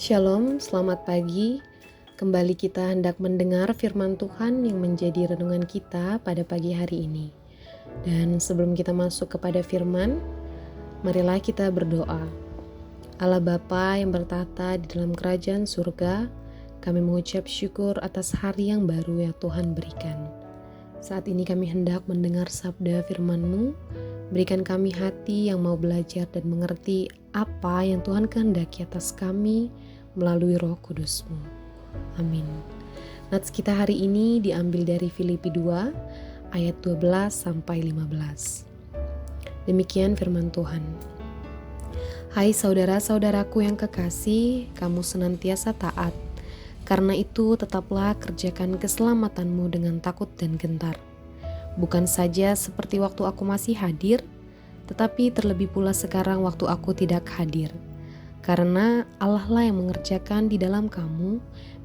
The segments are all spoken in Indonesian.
Shalom, selamat pagi. Kembali kita hendak mendengar firman Tuhan yang menjadi renungan kita pada pagi hari ini. Dan sebelum kita masuk kepada firman, marilah kita berdoa. Allah Bapa yang bertata di dalam kerajaan surga, kami mengucap syukur atas hari yang baru yang Tuhan berikan. Saat ini kami hendak mendengar sabda firman-Mu. Berikan kami hati yang mau belajar dan mengerti apa yang Tuhan kehendaki atas kami melalui Roh Kudus-Mu. Amin. Nats kita hari ini diambil dari Filipi 2 ayat 12 sampai 15. Demikian firman Tuhan. Hai saudara-saudaraku yang kekasih, kamu senantiasa taat. Karena itu tetaplah kerjakan keselamatanmu dengan takut dan gentar. Bukan saja seperti waktu aku masih hadir, tetapi terlebih pula sekarang waktu aku tidak hadir. Karena Allah lah yang mengerjakan di dalam kamu,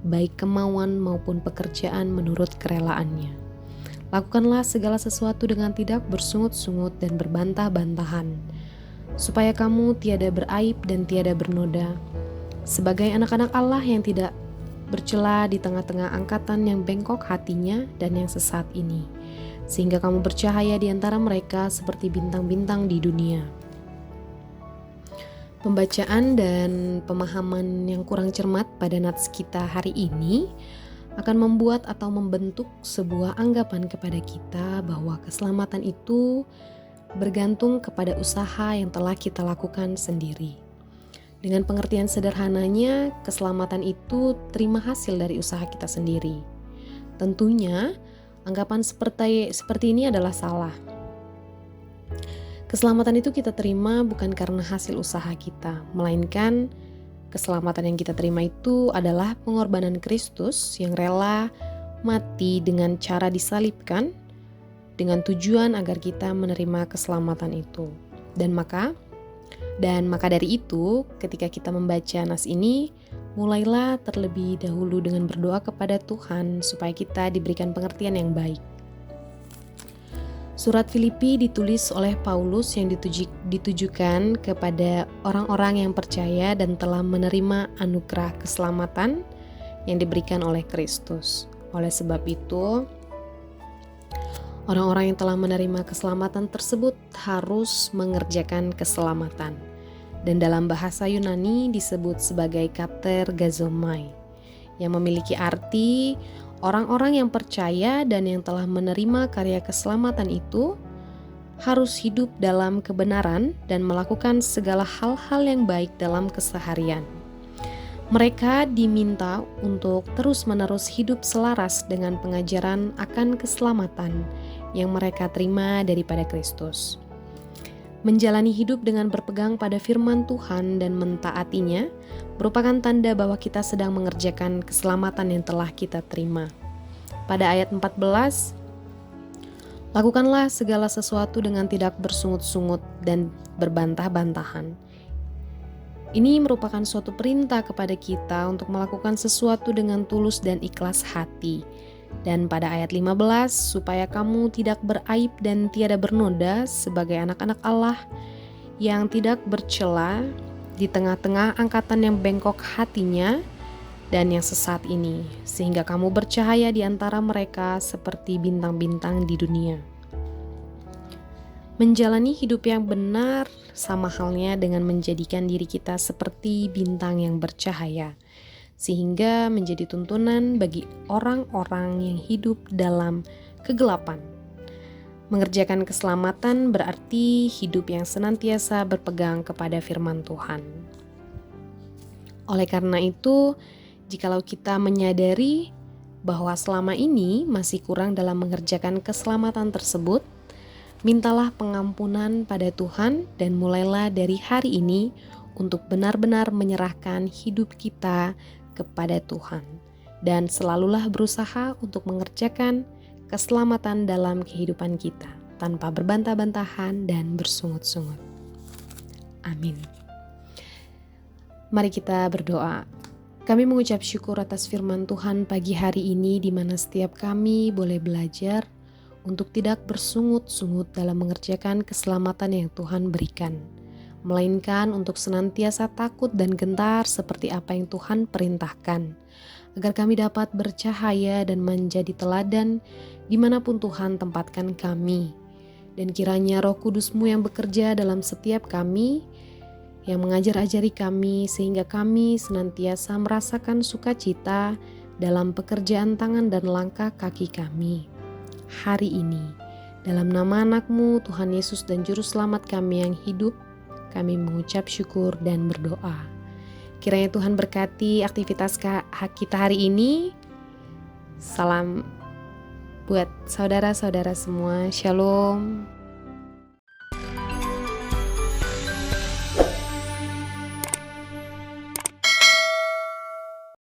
baik kemauan maupun pekerjaan menurut kerelaannya. Lakukanlah segala sesuatu dengan tidak bersungut-sungut dan berbantah-bantahan, supaya kamu tiada beraib dan tiada bernoda, sebagai anak-anak Allah yang tidak bercela di tengah-tengah angkatan yang bengkok hatinya dan yang sesat ini, sehingga kamu bercahaya di antara mereka seperti bintang-bintang di dunia. Pembacaan dan pemahaman yang kurang cermat pada nats kita hari ini akan membuat atau membentuk sebuah anggapan kepada kita bahwa keselamatan itu bergantung kepada usaha yang telah kita lakukan sendiri. Dengan pengertian sederhananya, keselamatan itu terima hasil dari usaha kita sendiri. Tentunya, anggapan seperti ini adalah salah. Keselamatan itu kita terima bukan karena hasil usaha kita, melainkan keselamatan yang kita terima itu adalah pengorbanan Kristus yang rela mati dengan cara disalibkan dengan tujuan agar kita menerima keselamatan itu. Dan maka dari itu, ketika kita membaca nas ini, mulailah terlebih dahulu dengan berdoa kepada Tuhan supaya kita diberikan pengertian yang baik. Surat Filipi ditulis oleh Paulus yang ditujukan kepada orang-orang yang percaya dan telah menerima anugerah keselamatan yang diberikan oleh Kristus. Oleh sebab itu, orang-orang yang telah menerima keselamatan tersebut harus mengerjakan keselamatan. Dan dalam bahasa Yunani disebut sebagai katergazomai, yang memiliki arti orang-orang yang percaya dan yang telah menerima karya keselamatan itu harus hidup dalam kebenaran dan melakukan segala hal-hal yang baik dalam keseharian. Mereka diminta untuk terus-menerus hidup selaras dengan pengajaran akan keselamatan yang mereka terima daripada Kristus. Menjalani hidup dengan berpegang pada firman Tuhan dan mentaatinya merupakan tanda bahwa kita sedang mengerjakan keselamatan yang telah kita terima. Pada ayat 14, lakukanlah segala sesuatu dengan tidak bersungut-sungut dan berbantah-bantahan. Ini merupakan suatu perintah kepada kita untuk melakukan sesuatu dengan tulus dan ikhlas hati. Dan pada ayat 15, supaya kamu tidak beraib dan tiada bernoda sebagai anak-anak Allah yang tidak bercela di tengah-tengah angkatan yang bengkok hatinya dan yang sesat ini, sehingga kamu bercahaya di antara mereka seperti bintang-bintang di dunia. Menjalani hidup yang benar sama halnya dengan menjadikan diri kita seperti bintang yang bercahaya, sehingga menjadi tuntunan bagi orang-orang yang hidup dalam kegelapan. Mengerjakan keselamatan berarti hidup yang senantiasa berpegang kepada firman Tuhan. Oleh karena itu, jikalau kita menyadari bahwa selama ini masih kurang dalam mengerjakan keselamatan tersebut, mintalah pengampunan pada Tuhan dan mulailah dari hari ini untuk benar-benar menyerahkan hidup kita kepada Tuhan, dan selalulah berusaha untuk mengerjakan keselamatan dalam kehidupan kita tanpa berbantah-bantahan dan bersungut-sungut. Amin. Mari kita berdoa. Kami mengucap syukur atas firman Tuhan pagi hari ini, di mana setiap kami boleh belajar untuk tidak bersungut-sungut dalam mengerjakan keselamatan yang Tuhan berikan, melainkan untuk senantiasa takut dan gentar seperti apa yang Tuhan perintahkan, agar kami dapat bercahaya dan menjadi teladan dimanapun Tuhan tempatkan kami. Dan kiranya Roh Kudus-Mu yang bekerja dalam setiap kami, yang mengajar-ajari kami sehingga kami senantiasa merasakan sukacita dalam pekerjaan tangan dan langkah kaki kami hari ini. Dalam nama anak-Mu Tuhan Yesus dan Juru Selamat kami yang hidup, kami mengucap syukur dan berdoa. Kiranya Tuhan berkati aktivitas kita hari ini. Salam buat saudara-saudara semua. Shalom.